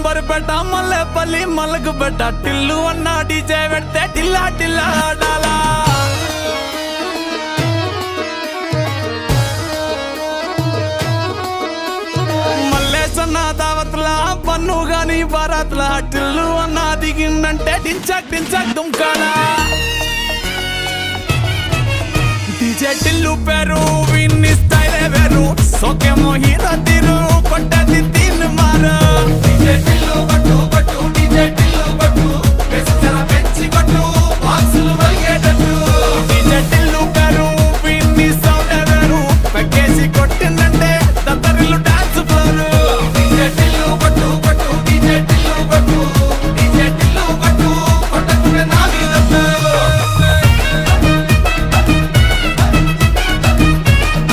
అంబర్పేట మల్లెపల్లి మలకపేట టిల్లు అన్న డీజే పెడితే టిల్లా టిల్లా ఆడాలా మల్లేసన్న దావత్లా పన్ను గాని బారాత్లా టిల్లు అన్న దిగిందంటే డించక్ డించక్ దుంకాలా డీజే టిల్లు పేరు విన్ని స్టైలే వేరు సోకేమో హీరో